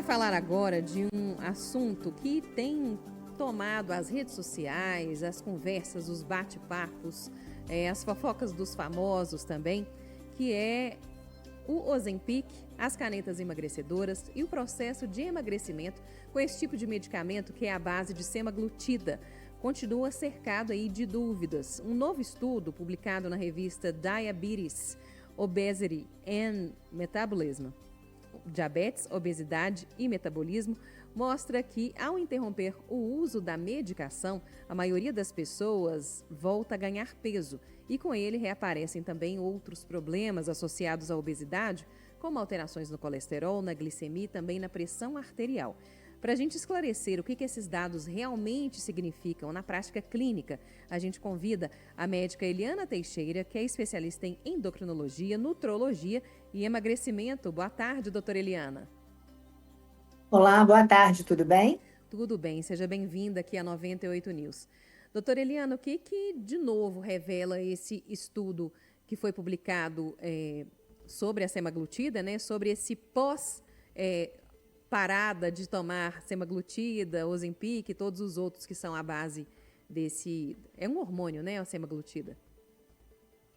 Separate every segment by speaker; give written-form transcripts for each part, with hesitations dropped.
Speaker 1: falar agora de um assunto que tem tomado as redes sociais, as conversas, os bate-papos, as fofocas dos famosos também, que é o Ozempic, as canetas emagrecedoras e o processo de emagrecimento com esse tipo de medicamento que é a base de semaglutida. Continua cercado aí de dúvidas. Um novo estudo publicado na revista Diabetes, Obesity and Metabolism, Diabetes, Obesidade e Metabolismo, mostra que, ao interromper o uso da medicação, a maioria das pessoas volta a ganhar peso e, com ele, reaparecem também outros problemas associados à obesidade, como alterações no colesterol, na glicemia e também na pressão arterial. Para a gente esclarecer o que esses dados realmente significam na prática clínica, a gente convida a médica Eliana Teixeira, que é especialista em endocrinologia, nutrologia e emagrecimento. Boa tarde, doutora Eliana.
Speaker 2: Olá, boa tarde, tudo bem?
Speaker 1: Tudo bem, seja bem-vinda aqui a 98 News. Doutora Eliana, o que de novo revela esse estudo que foi publicado sobre a semaglutida, né? Sobre esse parada de tomar semaglutida, Ozempic e todos os outros que são a base desse... É um hormônio, né, a semaglutida?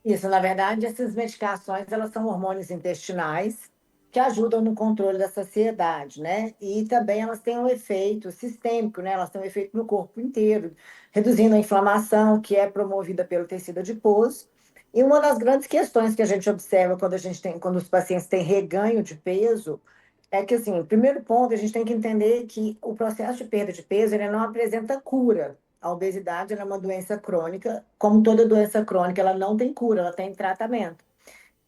Speaker 2: Isso, na verdade, essas medicações, elas são hormônios intestinais que ajudam no controle da saciedade, né? E também elas têm um efeito sistêmico, né? Elas têm um efeito no corpo inteiro, reduzindo a inflamação que é promovida pelo tecido adiposo. E uma das grandes questões que a gente observa quando os pacientes têm reganho de peso é que, assim, o primeiro ponto, a gente tem que entender que o processo de perda de peso, ele não apresenta cura. A obesidade, ela é uma doença crônica, como toda doença crônica, ela não tem cura, ela tem tratamento.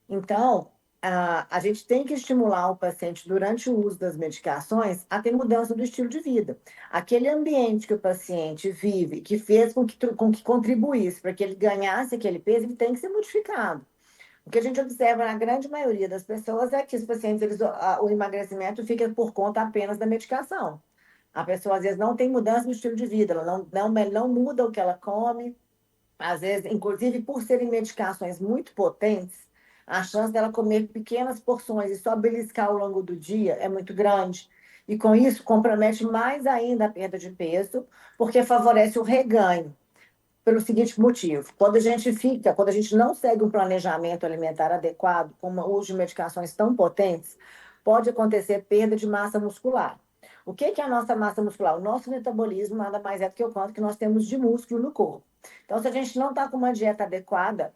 Speaker 2: Então, a gente tem que estimular o paciente durante o uso das medicações a ter mudança do estilo de vida. Aquele ambiente que o paciente vive, que fez com que contribuísse para que ele ganhasse aquele peso, ele tem que ser modificado. O que a gente observa na grande maioria das pessoas é que os pacientes, o emagrecimento fica por conta apenas da medicação. A pessoa, às vezes, não tem mudança no estilo de vida, ela não muda o que ela come. Às vezes, inclusive, por serem medicações muito potentes, a chance dela comer pequenas porções e só beliscar ao longo do dia é muito grande. E, com isso, compromete mais ainda a perda de peso, porque favorece o reganho pelo seguinte motivo: quando a gente não segue um planejamento alimentar adequado, com o uso de medicações tão potentes, pode acontecer perda de massa muscular. O que é a nossa massa muscular? O nosso metabolismo nada mais é do que o quanto que nós temos de músculo no corpo. Então, se a gente não está com uma dieta adequada,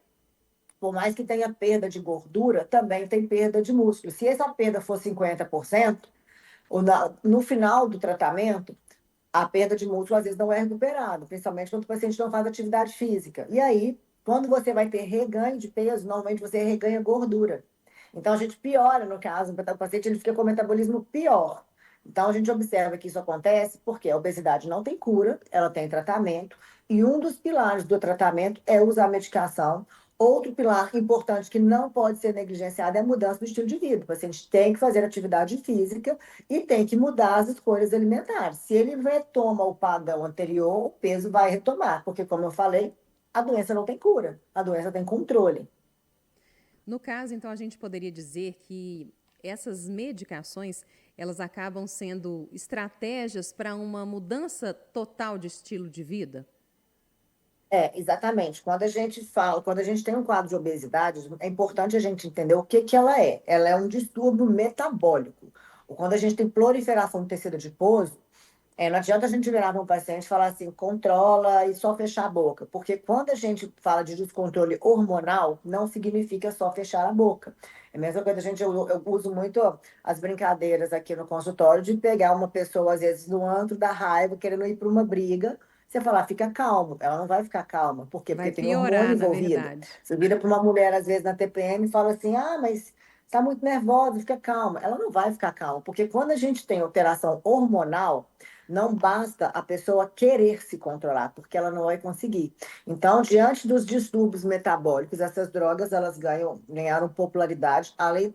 Speaker 2: por mais que tenha perda de gordura, também tem perda de músculo. Se essa perda for 50%, no final do tratamento, a perda de músculo às vezes não é recuperada, principalmente quando o paciente não faz atividade física. E aí, quando você vai ter reganho de peso, normalmente você reganha gordura. Então a gente piora, no caso, o paciente ele fica com o metabolismo pior. Então a gente observa que isso acontece porque a obesidade não tem cura, ela tem tratamento, e um dos pilares do tratamento é usar medicação. Outro pilar importante que não pode ser negligenciado é a mudança do estilo de vida. O paciente tem que fazer atividade física e tem que mudar as escolhas alimentares. Se ele retoma o padrão anterior, o peso vai retomar, porque, como eu falei, a doença não tem cura, a doença tem controle.
Speaker 1: No caso, então, a gente poderia dizer que essas medicações, elas acabam sendo estratégias para uma mudança total de estilo de vida?
Speaker 2: Exatamente. Quando a gente tem um quadro de obesidade, é importante a gente entender o que que ela é. Ela é um distúrbio metabólico. Ou quando a gente tem proliferação do tecido adiposo, não adianta a gente virar para um paciente e falar assim, controla e só fechar a boca. Porque quando a gente fala de descontrole hormonal, não significa só fechar a boca. É a mesma coisa, eu uso muito as brincadeiras aqui no consultório de pegar uma pessoa, às vezes, no antro da raiva, querendo ir para uma briga. Você falar, fica calmo. Ela não vai ficar calma. Por quê?
Speaker 1: Vai
Speaker 2: Porque tem hormônio
Speaker 1: piorar, na
Speaker 2: envolvido.
Speaker 1: verdade.
Speaker 2: Você vira para uma mulher, às vezes, na TPM e fala assim, mas está muito nervosa, fica calma. Ela não vai ficar calma, porque quando a gente tem alteração hormonal, não basta a pessoa querer se controlar, porque ela não vai conseguir. Então, diante dos distúrbios metabólicos, essas drogas elas ganharam popularidade, além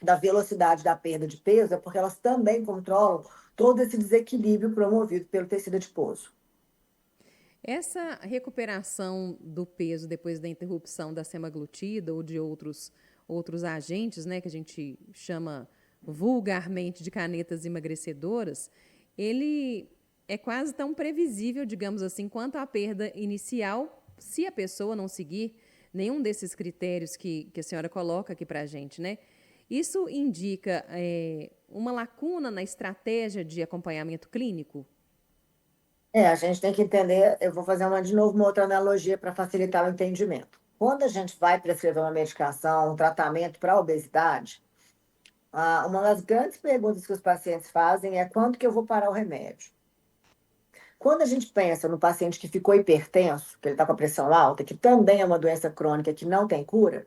Speaker 2: da velocidade da perda de peso, é porque elas também controlam todo esse desequilíbrio promovido pelo tecido adiposo.
Speaker 1: Essa recuperação do peso depois da interrupção da semaglutida ou de outros agentes, né, que a gente chama vulgarmente de canetas emagrecedoras, ele é quase tão previsível, digamos assim, quanto a perda inicial, se a pessoa não seguir nenhum desses critérios que a senhora coloca aqui para a gente, né? Isso indica uma lacuna na estratégia de acompanhamento clínico?
Speaker 2: A gente tem que entender, eu vou fazer de novo uma outra analogia para facilitar o entendimento. Quando a gente vai prescrever uma medicação, um tratamento para a obesidade, uma das grandes perguntas que os pacientes fazem é quando que eu vou parar o remédio? Quando a gente pensa no paciente que ficou hipertenso, que ele está com a pressão alta, que também é uma doença crônica que não tem cura,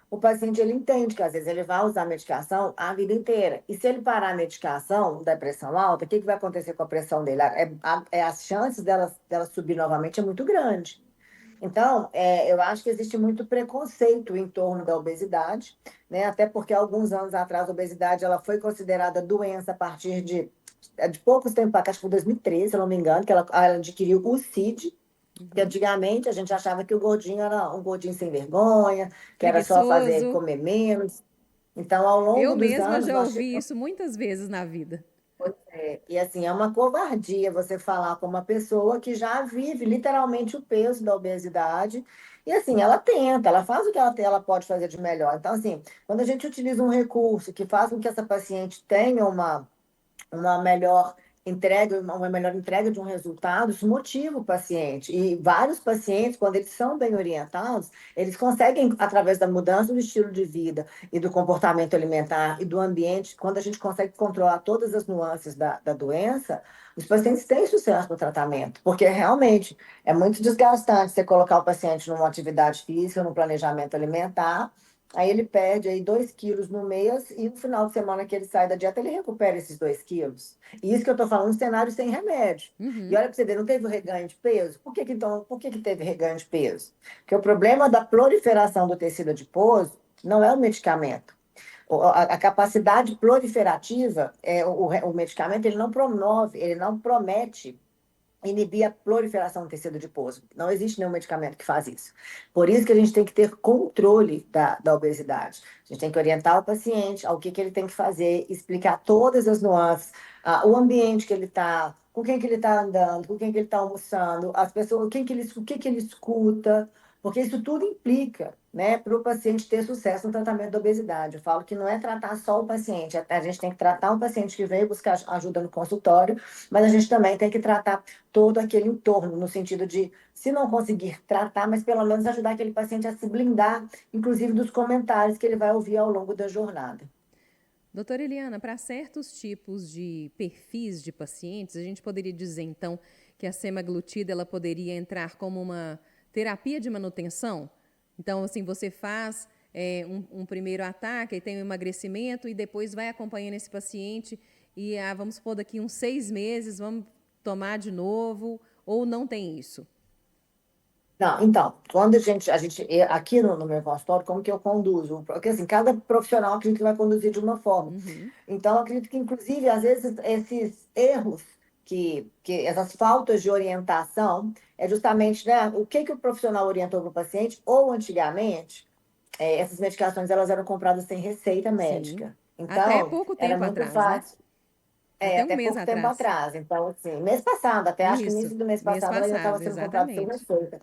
Speaker 2: o paciente ele entende que às vezes ele vai usar a medicação a vida inteira. E se ele parar a medicação da pressão alta, o que vai acontecer com a pressão dele? As chances dela subir novamente é muito grande. Então, eu acho que existe muito preconceito em torno da obesidade, né? Até porque alguns anos atrás a obesidade ela foi considerada doença a partir de poucos tempos, acho que foi 2013, se eu não me engano, que ela adquiriu o CID, que antigamente a gente achava que o gordinho era um gordinho sem vergonha, que era só fazer
Speaker 1: Preguiçoso.
Speaker 2: comer menos. Então, ao
Speaker 1: Eu
Speaker 2: longo dos
Speaker 1: mesma
Speaker 2: anos,
Speaker 1: já
Speaker 2: nós
Speaker 1: ouvi
Speaker 2: tivemos.
Speaker 1: isso muitas vezes na vida.
Speaker 2: E assim, é uma covardia você falar com uma pessoa que já vive literalmente o peso da obesidade. E assim, ela tenta, ela faz o que ela pode fazer de melhor. Então, assim, quando a gente utiliza um recurso que faz com que essa paciente tenha uma melhor uma melhor entrega de um resultado, isso motiva o paciente. E vários pacientes, quando eles são bem orientados, eles conseguem, através da mudança do estilo de vida e do comportamento alimentar e do ambiente, quando a gente consegue controlar todas as nuances da doença, os pacientes têm sucesso no tratamento, porque realmente é muito desgastante você colocar o paciente numa atividade física, num planejamento alimentar. Aí ele perde aí 2 quilos no mês e no final de semana que ele sai da dieta, ele recupera esses 2 quilos. E isso que eu estou falando, um cenário sem remédio. E
Speaker 1: Uhum.
Speaker 2: olha para você ver, não teve o reganho de peso? Por que teve reganho de peso? Porque o problema da proliferação do tecido adiposo não é o medicamento. A capacidade proliferativa, o medicamento, ele não promove, ele não promete inibir a proliferação do tecido adiposo. Não existe nenhum medicamento que faz isso. Por isso que a gente tem que ter controle da obesidade. A gente tem que orientar o paciente ao que ele tem que fazer, explicar todas as nuances, o ambiente que ele está, com quem que ele está andando, com quem que ele está almoçando, as pessoas, o que ele escuta, porque isso tudo implica, né, para o paciente ter sucesso no tratamento da obesidade. Eu falo que não é tratar só o paciente, a gente tem que tratar um paciente que veio buscar ajuda no consultório, mas a gente também tem que tratar todo aquele entorno, no sentido de, se não conseguir tratar, mas pelo menos ajudar aquele paciente a se blindar, inclusive dos comentários que ele vai ouvir ao longo da jornada.
Speaker 1: Doutora Eliana, para certos tipos de perfis de pacientes, a gente poderia dizer, então, que a semaglutida ela poderia entrar como uma terapia de manutenção? Então, assim, você faz um primeiro ataque, e tem um emagrecimento, e depois vai acompanhando esse paciente e, vamos supor, daqui uns 6 meses, vamos tomar de novo, ou não tem isso?
Speaker 2: Não, então, quando aqui no meu consultório, como que eu conduzo? Porque, assim, cada profissional acredito que vai conduzir de uma forma.
Speaker 1: Uhum.
Speaker 2: Então, eu acredito que, inclusive, às vezes, esses erros, essas faltas de orientação, é justamente, né, o que o profissional orientou para o paciente, ou antigamente, essas medicações elas eram compradas sem receita
Speaker 1: Sim.
Speaker 2: médica.
Speaker 1: Até
Speaker 2: Então,
Speaker 1: pouco
Speaker 2: era
Speaker 1: tempo
Speaker 2: muito
Speaker 1: atrás, né?
Speaker 2: fácil.
Speaker 1: Até um
Speaker 2: Até
Speaker 1: mês
Speaker 2: pouco tempo
Speaker 1: atrás.
Speaker 2: atrás. Então, assim, mês passado, até acho que no
Speaker 1: Isso,
Speaker 2: início do mês
Speaker 1: mês
Speaker 2: passado, ela ainda estava
Speaker 1: passado,
Speaker 2: sendo comprada sem
Speaker 1: exatamente.
Speaker 2: receita.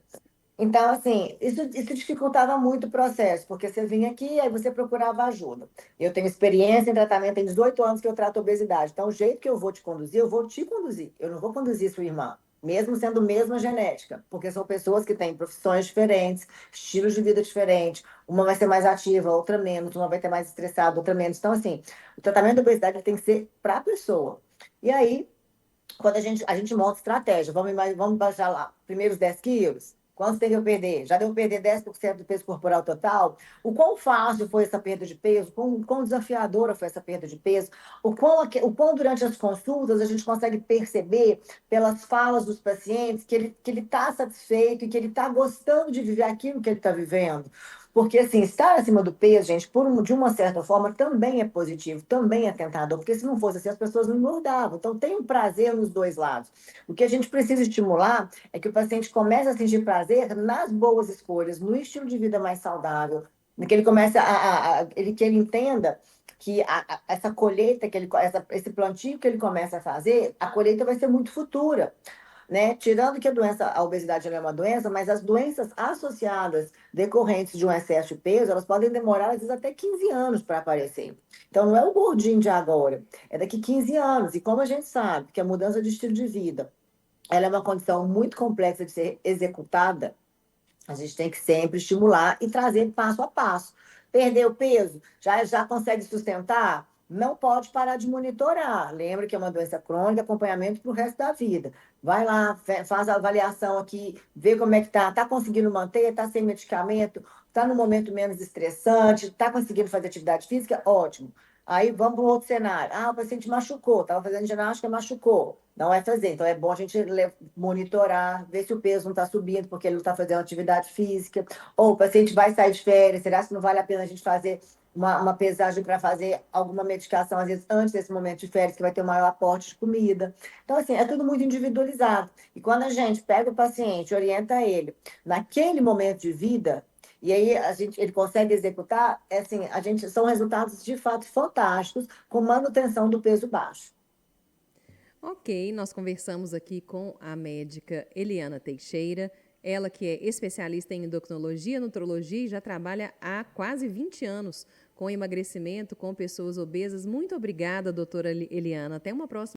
Speaker 2: Então, assim, isso dificultava muito o processo, porque você vinha aqui e aí você procurava ajuda. Eu tenho experiência em tratamento, tem 18 anos que eu trato obesidade. Então, o jeito que eu vou te conduzir, eu vou te conduzir. Eu não vou conduzir sua irmã, mesmo sendo mesma genética, porque são pessoas que têm profissões diferentes, estilos de vida diferentes. Uma vai ser mais ativa, outra menos. Uma vai ter mais estressada, outra menos. Então, assim, o tratamento da obesidade ele tem que ser para a pessoa. E aí, quando a gente monta estratégia, vamos baixar lá, primeiros 10 quilos, quanto tem que eu perder? Já deu para perder 10% do peso corporal total? O quão fácil foi essa perda de peso? Quão desafiadora foi essa perda de peso? O quão durante as consultas a gente consegue perceber pelas falas dos pacientes que ele está satisfeito e que ele está gostando de viver aquilo que ele está vivendo? Porque, assim, estar acima do peso, gente, de uma certa forma, também é positivo, também é tentador, porque se não fosse assim, as pessoas não engordavam. Então, tem um prazer nos dois lados. O que a gente precisa estimular é que o paciente comece a sentir prazer nas boas escolhas, no estilo de vida mais saudável, Que ele comece que ele entenda que essa colheita esse plantio que ele começa a fazer, a colheita vai ser muito futura, né? Tirando que a obesidade não é uma doença, mas as doenças associadas decorrentes de um excesso de peso, elas podem demorar às vezes até 15 anos para aparecer. Então não é o gordinho de agora, é daqui 15 anos. E como a gente sabe que a mudança de estilo de vida, ela é uma condição muito complexa de ser executada, a gente tem que sempre estimular e trazer passo a passo. Perdeu peso? Já consegue sustentar? Não pode parar de monitorar. Lembra que é uma doença crônica, acompanhamento para o resto da vida. Vai lá, faz a avaliação aqui, vê como é que tá. Está conseguindo manter? Está sem medicamento? Está no momento menos estressante? Está conseguindo fazer atividade física? Ótimo. Aí vamos para um outro cenário. Ah, o paciente machucou, estava fazendo ginástica, machucou. Não vai fazer. Então é bom a gente monitorar, ver se o peso não está subindo porque ele não está fazendo atividade física. Ou o paciente vai sair de férias, será que não vale a pena a gente fazer uma pesagem para fazer alguma medicação, às vezes antes desse momento de férias, que vai ter um maior aporte de comida. Então, assim, é tudo muito individualizado. E quando a gente pega o paciente, orienta ele naquele momento de vida, e aí ele consegue executar, assim, são resultados de fato fantásticos com manutenção do peso baixo.
Speaker 1: Ok, nós conversamos aqui com a médica Eliana Teixeira, ela que é especialista em endocrinologia, nutrologia e já trabalha há quase 20 anos com emagrecimento, com pessoas obesas. Muito obrigada, doutora Eliana. Até uma próxima.